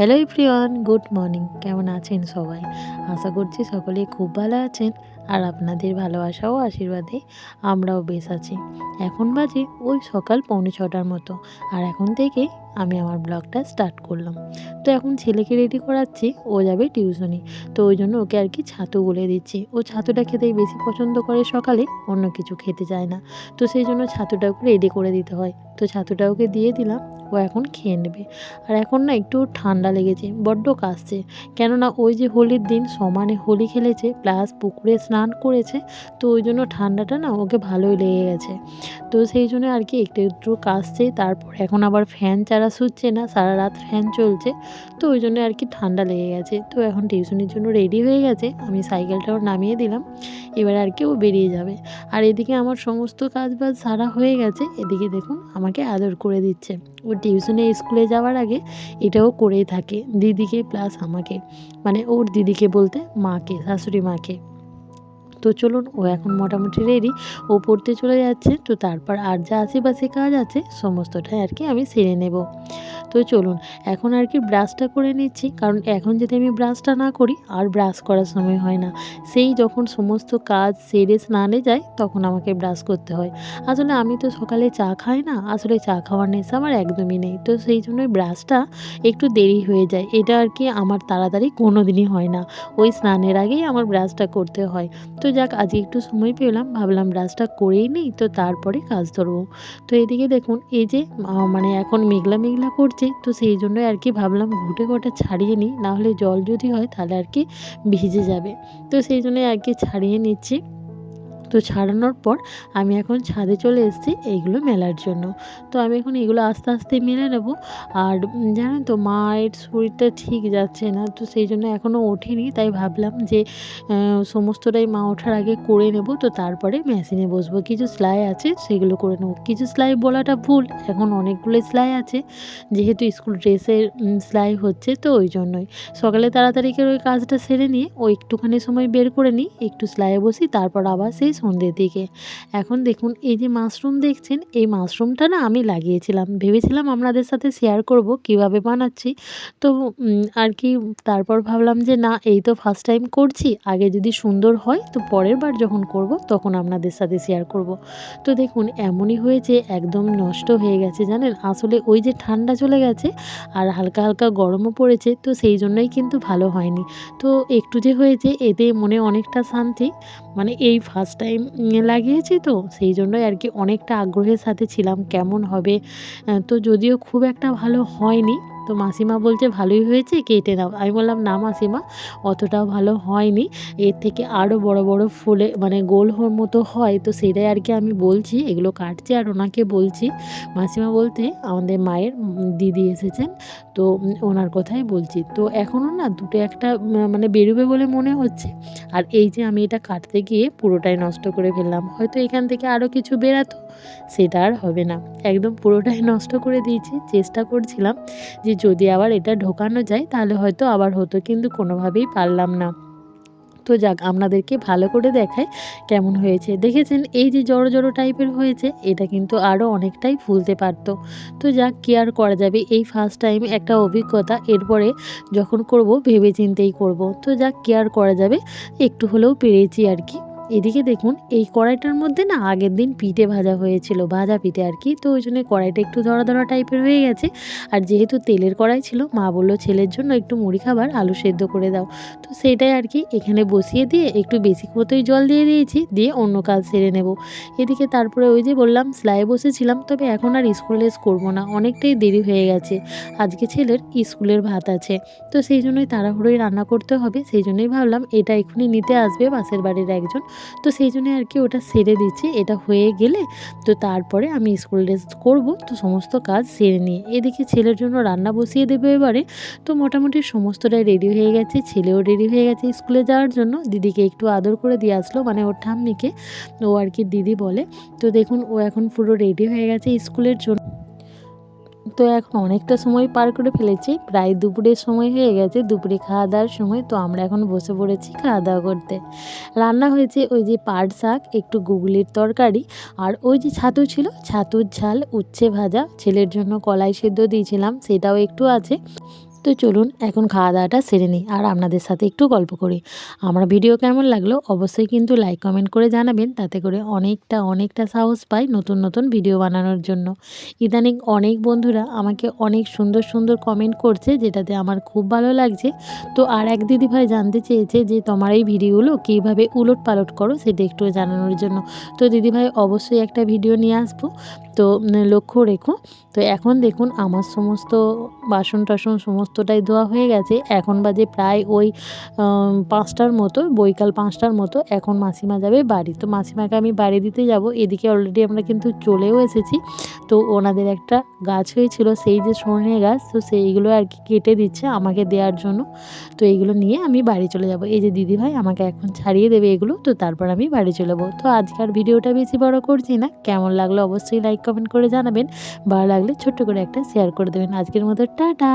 Hello everyone, good morning. কেমন আছেন সবাই? আশা করছি সকলেই খুব ভালো আছেন। আর আপনাদের ভালোবাসা ও আশীর্বাদে আমরাও বেশ আছি। এখন বাজে ওই সকাল 5:45টার মতো। আর এখন থেকেই আমি আমার ব্লগটা স্টার্ট করলাম। তো এখন ছেলেকে রেডি করাচ্ছি, ও যাবে টিউশনি। তো ওই জন্য ওকে আর কি ছাতু গুলে দিচ্ছি। ও ছাতুটা খেতেই বেশি পছন্দ করে সকালে, অন্য কিছু খেতে চায় না। তো সেই জন্য ছাতুটাকে রেডি করে দিতে হয়। তো ছাতুটা ওকে দিয়ে দিলাম, ও এখন খেয়ে নেবে। আর এখন না একটু ঠান্ডা লেগেছে, বড্ড কাশছে। কেননা ওই যে হোলির দিন সমানে হোলি খেলেছে প্লাস পুকুরে স্নান করেছে, তো ওই জন্য ঠান্ডাটা না ওকে ভালোই লেগে গেছে। তো সেই জন্য আর কি একটু একটু কাশছে। তারপর এখন আবার ফ্যান ছাড়া শুচ্ছে না, সারা রাত ফ্যান চলছে। তো ওই জন্য আর কি ঠান্ডা লেগে গেছে। তো এখন টিউশনির জন্য রেডি হয়ে গেছে, আমি সাইকেলটাও নামিয়ে দিলাম। এবার আর কি ও বেরিয়ে যাবে। আর এদিকে আমার সমস্ত কাজ বাজ সারা হয়ে গেছে। এদিকে দেখুন আমাকে আদর করে দিচ্ছে। ও টিউশনে স্কুলে যাওয়ার আগে এটাও করেই থাকে দিদিকে প্লাস আমাকে, মানে ওর দিদিকে বলতে মাকে, শাশুড়ি মাকে। তো চলুন, ও এখন মোটামুটি রেডি, ও পড়তে চলে যাচ্ছে। তো তারপর আর যা আশেপাশে কাজ আছে সমস্তটাই আর কি আমি সেরে নেব। তো চলুন এখন আর কি ব্রাশটা করে নিচ্ছি, কারণ এখন যদি আমি ব্রাশটা না করি আর ব্রাশ করার সময় হয় না। সেই যখন সমস্ত কাজ সেরে স্নানে যাই তখন আমাকে ব্রাশ করতে হয়। আসলে আমি তো সকালে চা খাই না, আসলে চা খাওয়ার নেশা আমার একদমই নেই। তো সেই জন্যই ব্রাশটা একটু দেরি হয়ে যায়, এটা আর কি আমার তাড়াতাড়ি কোনো দিনই হয় না। ওই স্নানের আগেই আমার ব্রাশটা করতে হয়। তো যাক, আজকে একটু সময় পেলাম, ভাবলাম ব্রাশটা করেই নিই, তো তারপরে কাজ ধরবো। তো এদিকে দেখুন এই যে মানে এখন মেঘলা মেঘলা করছে, তো সেই জন্যই আর কি ভাবলাম ঘুঁটে কটা ছাড়িয়ে নিই, নাহলে জল যদি হয় তাহলে আর কি ভিজে যাবে। তো সেই জন্যই আর কি ছাড়িয়ে নিচ্ছি। তো ছাড়ানোর পর আমি এখন ছাদে চলে এসেছি এইগুলো মেলার জন্য। তো আমি এখন এগুলো আস্তে আস্তে মেলে নেব। আর জানেন তো মায়ের শরীরটা ঠিক যাচ্ছে না, তো সেই জন্য এখনও ওঠেনি। তাই ভাবলাম যে সমস্তটাই মা ওঠার আগে করে নেব, তো তারপরে মেশিনে বসবো। কিছু সেলাই আছে সেগুলো করে নেব। কিছু সেলাই বলাটা ভুল, এখন অনেকগুলো সেলাই আছে, যেহেতু স্কুল ড্রেসের সেলাই হচ্ছে, তো ওই জন্যই সকালে তাড়াতাড়ি করে ওই কাজটা সেরে নিয়ে ও একটুখানি সময় বের করে নিই, একটু সেলাইয়ে বসি, তারপর আবার সেই সন্ধ্যের দিকে। এখন দেখুন এই যে মাশরুম দেখছেন, এই মাশরুমটা না আমি লাগিয়েছিলাম, ভেবেছিলাম আপনাদের সাথে শেয়ার করব কিভাবে বানাচ্ছি। তো আর কি তারপর ভাবলাম যে না, এই তো ফার্স্ট টাইম করছি, আগে যদি সুন্দর হয় তো পরের বার যখন করব তখন আপনাদের সাথে শেয়ার করব। তো দেখুন এমনই হয়েছে, একদম নষ্ট হয়ে গেছে জানেন। আসলে ওই যে ঠান্ডা চলে গেছে আর হালকা হালকা গরমও পড়েছে, তো সেই জন্যই কিন্তু ভালো হয়নি। তো একটু যে হয়েছে এতে মনে অনেকটা শান্তি, মানে এই ফার্স্ট টাইম লাগিয়েছি, তো সেই জন্যই আর কি অনেকটা আগ্রহের সাথে ছিলাম কেমন হবে। তো যদিও খুব একটা ভালো হয়নি, তো মাসিমা বলছে ভালোই হয়েছে, কেটে নাও। আমি বললাম না মাসিমা, অতটাও ভালো হয়নি, এর থেকে আরও বড় বড় ফুলে মানে গোল মতো হয়, তো সেটাই আর কি আমি বলছি, এগুলো কাটছি আর ওনাকে বলছি। মাসিমা বলতে আমাদের মায়ের দিদি এসেছেন, তো ওনার কথাই বলছি। তো এখনও না দুটো একটা মানে বেরোবে বলে মনে হচ্ছে। আর এই যে আমি এটা কাটতে গিয়ে পুরোটাই নষ্ট করে ফেললাম, হয়তো এখান থেকে আরও কিছু বেরাতো, সেটা আর হবে না, একদম পুরোটাই নষ্ট করে দিয়েছি। চেষ্টা করছিলাম যে যদি আবার এটা ঢোকানো যায় তাহলে হয়তো আবার হতো, কিন্তু কোনোভাবেই পারলাম না। তো যাক, আপনাদেরকে ভালো করে দেখাই কেমন হয়েছে। দেখেছেন এই যে জড়ো জড়ো টাইপের হয়েছে, এটা কিন্তু আরও অনেকটাই ফুলতে পারতো। তো যাক, কি আর করা যাবে, এই ফার্স্ট টাইম একটা অভিজ্ঞতা, এরপরে যখন করব ভেবে চিন্তেই করব। তো যাক, কি আর করা যাবে, একটু হলেও পেরেছি আর কি। এদিকে দেখুন এই কড়াইটার মধ্যে না আগের দিন পিঠে ভাজা হয়েছিল, ভাজা পিঠে আর কি, তো ওই জন্য কড়াইটা একটু ধরা ধরা টাইপের হয়ে গেছে। আর যেহেতু তেলের কড়াই ছিল, মা বললো ছেলের জন্য একটু মুড়ি খাবার আলু সেদ্ধ করে দাও। তো সেটাই আর কি এখানে বসিয়ে দিয়ে একটু বেশি মতোই জল দিয়ে দিয়েছি, দিয়ে অন্য কাজ সেরে নেব। এদিকে তারপরে ওই যে বললাম সেলাই বসেছিলাম, তবে এখন আর স্কুল ড্রেস করবো না, অনেকটাই দেরি হয়ে গেছে। আজকে ছেলের স্কুলের ভাত আছে, তো সেই জন্যই তাড়াহুড়োই রান্না করতে হবে। সেই জন্যই ভাবলাম এটা এখনই নিতে আসবে পাশের বাড়ির একজন, তো সেই জন্যই আর কি ওটা সেরে দিচ্ছি। এটা হয়ে গেলে তো তারপরে আমি স্কুল ড্রেস করবো, তো সমস্ত কাজ সেরে নিয়ে এদিকে ছেলের জন্য রান্না বসিয়ে দেবো এবারে। তো মোটামুটি সমস্তটাই রেডি হয়ে গেছে, ছেলেও রেডি হয়ে গেছে স্কুলে যাওয়ার জন্য। দিদিকে একটু আদর করে দিয়ে আসলো, মানে ওর ঠাম্মিকে, ও আর কি দিদি বলে। তো দেখুন ও এখন পুরো রেডি হয়ে গেছে স্কুলের জন্য। তো এখন অনেকটা সময় পার করে ফেলেছি, প্রায় দুপুরের সময় হয়ে গেছে, দুপুরে খাওয়া দাওয়ার সময়। তো আমরা এখন বসে পড়েছি খাওয়া দাওয়া করতে। রান্না হয়েছে ওই যে পাট শাক, একটু গুগলির তরকারি, আর ওই যে ছাতু ছিল, ছাতুর ঝাল, উচ্ছে ভাজা, ছেলের জন্য কলাই সেদ্ধ দিয়েছিলাম সেটাও একটু আছে। তো চলুন এখন খাওয়া দাওয়াটা সেরে নিই আর আপনাদের সাথে একটু গল্প করি। আমার ভিডিও কেমন লাগলো অবশ্যই কিন্তু লাইক কমেন্ট করে জানাবেন, তাতে করে অনেকটা সাহস পাই নতুন নতুন ভিডিও বানানোর জন্য। ইদানিং অনেক বন্ধুরা আমাকে অনেক সুন্দর কমেন্ট করছে, যেটাতে আমার খুব ভালো লাগছে। তো আর এক দিদিভাই জানতে চেয়েছে যে তোমার এই ভিডিওগুলো কীভাবে উলটপালট করো সেটা একটু জানানোর জন্য। তো দিদিভাই অবশ্যই একটা ভিডিও নিয়ে আসবো, তো লক্ষ্য রেখো। তো এখন দেখুন আমার সমস্ত বাসন-টাসন সমস্তটাই ধোয়া হয়ে গেছে। এখন বাজে প্রায় ওই ৫টার মতো, বৈকাল ৫টার মতো। এখন মাসিমা যাবে বাড়ি। তো মাসিমাকে আমি বাড়ি দিতে যাব। এদিকে অলরেডি আমরা কিন্তু চলেও এসেছি। তো ওনাদের একটা গাছ হয়েছিল, সেই যে সজনে গাছ, তো সেইগুলো আর কি কেটে দিচ্ছে আমাকে দেওয়ার জন্য। তো এইগুলো নিয়ে আমি বাড়ি চলে যাব। এই যে দিদিভাই আমাকে এখন ছাড়িয়ে দেবে এগুলো, তো তারপর আমি বাড়ি চলে যাব। তো আজকের ভিডিওটা বেশি বড় করছি না। কেমন লাগলো অবশ্যই লাইক কমেন্ট করে জানাবেন। ভালো লাগলে ছোট্ট করে একটা শেয়ার করে দেবেন। আজকের মতো টাটা।